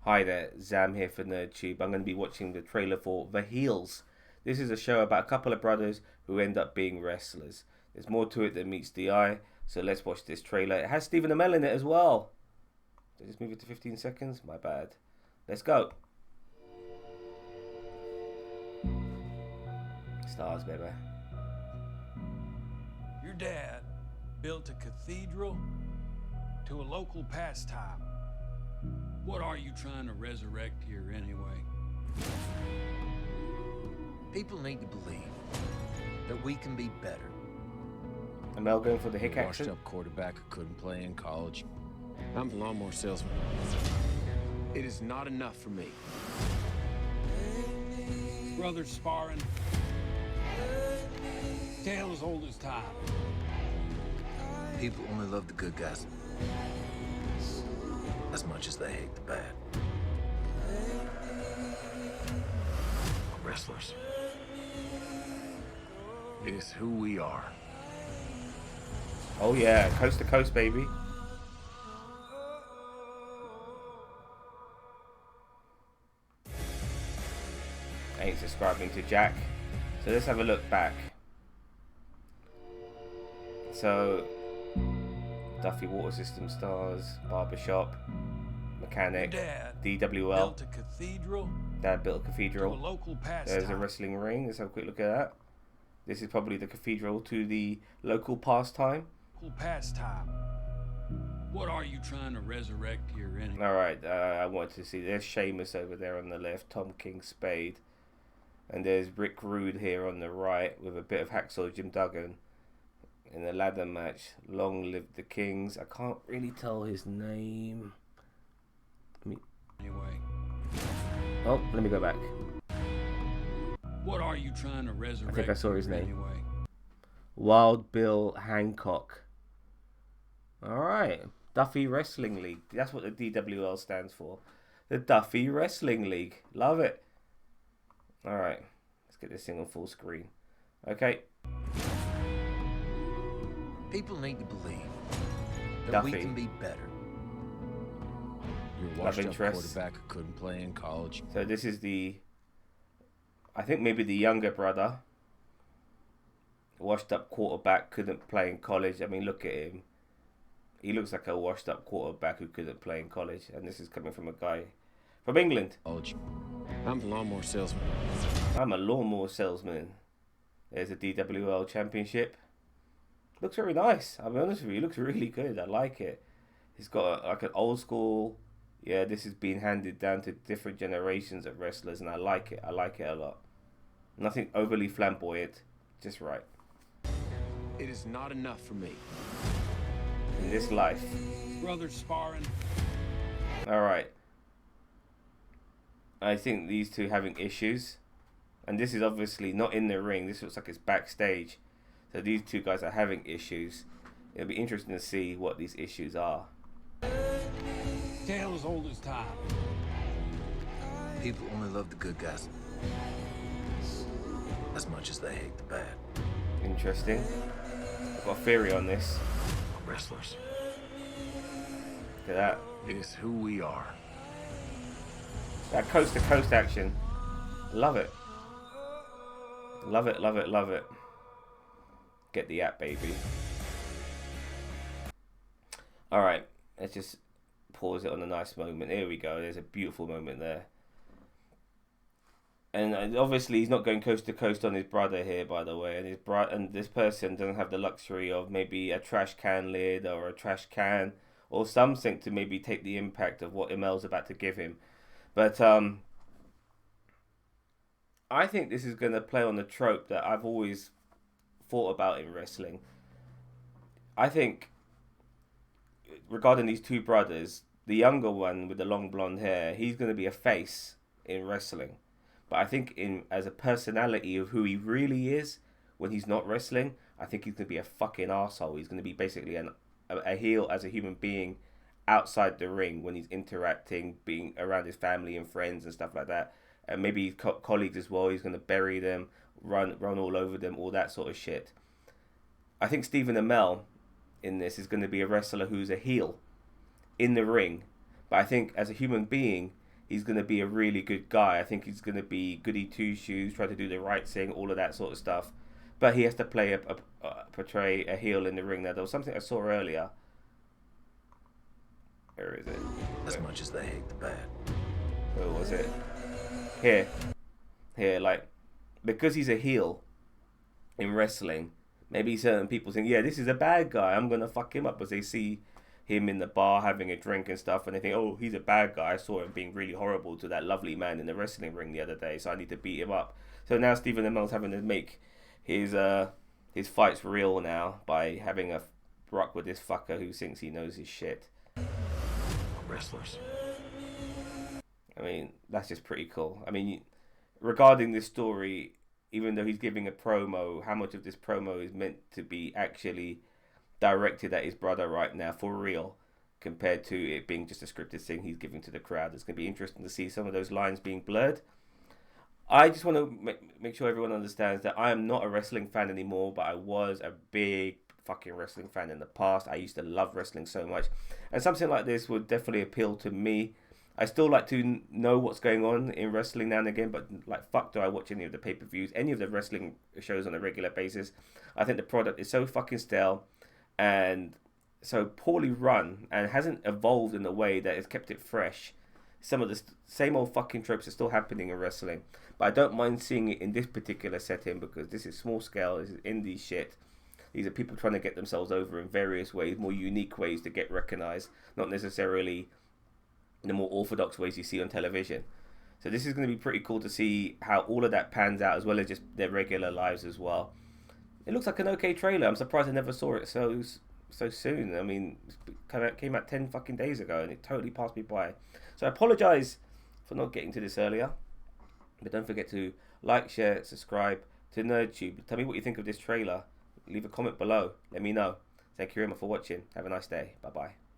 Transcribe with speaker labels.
Speaker 1: Hi there, Zam here for NerdTube. I'm going to be watching the trailer for The Heels. This is a show about a couple of brothers who end up being wrestlers. There's more to it than meets the eye, so let's watch this trailer. It has Stephen Amell in it as well. Did I just move it to 15 seconds? My bad. Let's go. Stars, baby.
Speaker 2: Your dad built a cathedral to a local pastime. What are you trying to resurrect here anyway?
Speaker 3: People need to believe that we can be better.
Speaker 1: Amell going for the hick
Speaker 3: Washed
Speaker 1: accent.
Speaker 3: up quarterback who couldn't play in college. I'm a lawnmower salesman. It is not enough for me.
Speaker 2: Brothers sparring. Tale as old as time.
Speaker 3: People only love the good guys as much as they hate the bad. Wrestlers. It is who we are.
Speaker 1: Oh yeah, coast to coast, baby. Ain't subscribing to Jack. So let's have a look back. So Duffy Water System stars, Barbershop,
Speaker 2: Your
Speaker 1: Mechanic,
Speaker 2: dad
Speaker 1: DWL.
Speaker 2: built a cathedral
Speaker 1: Dad built a
Speaker 2: to a
Speaker 1: cathedral.
Speaker 2: local
Speaker 1: There's a
Speaker 2: pastime.
Speaker 1: wrestling ring. Let's have a quick look at that. This is probably the cathedral to the local pastime.
Speaker 2: Local pastime. What are you trying to resurrect here anyway?
Speaker 1: Alright, I wanted to see. There's Sheamus over there on the left, Tom King Spade. And there's Rick Rude here on the right with a bit of Hacksaw Jim Duggan in the ladder match. Long live the Kings. I can't really tell his name.
Speaker 2: Anyway,
Speaker 1: Oh, let me go back.
Speaker 2: what are you trying to resurrect?
Speaker 1: I think I saw his
Speaker 2: here
Speaker 1: name.
Speaker 2: Anyway,
Speaker 1: Wild Bill Hancock. Alright. Duffy Wrestling League. That's what the DWL stands for. The Duffy Wrestling League. Love it. Alright. Let's get this thing on full screen. Okay.
Speaker 3: People need to believe that
Speaker 1: Duffy.
Speaker 3: we can be better. Your
Speaker 1: Love
Speaker 3: washed up
Speaker 1: interest.
Speaker 3: quarterback who couldn't play in college.
Speaker 1: So this is I think maybe the younger brother. Washed up quarterback, couldn't play in college. I mean, look at him. He looks like a washed up quarterback who couldn't play in college. And this is coming from a guy from England.
Speaker 3: College. I'm a lawnmower salesman.
Speaker 1: I'm a lawnmower salesman. There's a DWL championship. Looks very nice. I'll be honest with you. It looks really good. I like it. He's got like an old school. Yeah, this is being handed down to different generations of wrestlers, and I like it. I like it a lot. Nothing overly flamboyant, just right
Speaker 3: It is not enough for me.
Speaker 1: in this life.
Speaker 2: brothers sparring.
Speaker 1: All right. I think these two having issues, and this is obviously not in the ring. This looks like it's backstage. So these two guys are having issues. It'll be interesting to see what these issues are.
Speaker 2: Tale as old as time.
Speaker 3: People only love the good guys as much as they hate the bad.
Speaker 1: Interesting. I've got a theory on this.
Speaker 3: Wrestlers.
Speaker 1: Look at that.
Speaker 3: It is who we are.
Speaker 1: That coast to coast action. Love it. Love it, love it, love it. Get the app, baby. Alright, let's just pause it on a nice moment. Here we go. There's a beautiful moment there. And obviously he's not going coast to coast on his brother here, by the way. And this person doesn't have the luxury of maybe a trash can lid or a trash can or something to maybe take the impact of what Emel's about to give him. But I think this is going to play on the trope that I've always thought about in wrestling. I think regarding these two brothers, the younger one with the long blonde hair, he's going to be a face in wrestling. But I think as a personality of who he really is when he's not wrestling, I think he's going to be a fucking asshole. He's going to be basically a heel as a human being outside the ring when he's interacting, being around his family and friends and stuff like that. And maybe colleagues as well. He's going to bury them, run all over them, all that sort of shit. I think Stephen Amell in this is going to be a wrestler who's a heel in the ring. But I think as a human being, he's going to be a really good guy. I think he's going to be goody two shoes, try to do the right thing, all of that sort of stuff. But he has to portray a heel in the ring. Now there was something I saw earlier. Where is it?
Speaker 3: As much as they hate the bad.
Speaker 1: Where was it? Here, like, because he's a heel in wrestling, maybe certain people think, yeah, this is a bad guy, I'm gonna fuck him up, as they see him in the bar having a drink and stuff, and they think, oh, he's a bad guy. I saw him being really horrible to that lovely man in the wrestling ring the other day, so I need to beat him up. So now Stephen Amell's having to make his fights real now by having a rock with this fucker who thinks he knows his shit.
Speaker 3: Wrestlers.
Speaker 1: I mean, that's just pretty cool. I mean, regarding this story, even though he's giving a promo, how much of this promo is meant to be actually directed at his brother right now for real, compared to it being just a scripted thing he's giving to the crowd? It's going to be interesting to see some of those lines being blurred. I just want to make sure everyone understands that I am not a wrestling fan anymore, but I was a big fucking wrestling fan in the past. I used to love wrestling so much, and something like this would definitely appeal to me. I still like to know what's going on in wrestling now and again, but like, fuck do I watch any of the pay-per-views, any of the wrestling shows on a regular basis. I think the product is so fucking stale and so poorly run and hasn't evolved in a way that has kept it fresh. Some of the same old fucking tropes are still happening in wrestling, but I don't mind seeing it in this particular setting because this is small scale, this is indie shit. These are people trying to get themselves over in various ways, more unique ways to get recognized, not necessarily the more orthodox ways you see on television. So this is going to be pretty cool to see how all of that pans out, as well as just their regular lives as well. It looks like an okay trailer. I'm surprised I never saw it so soon. I mean, it came out 10 fucking days ago and it totally passed me by. So I apologize for not getting to this earlier. But don't forget to like, share, subscribe to NerdTube. Tell me what you think of this trailer. Leave a comment below. Let me know. Thank you very much for watching. Have a nice day. Bye-bye.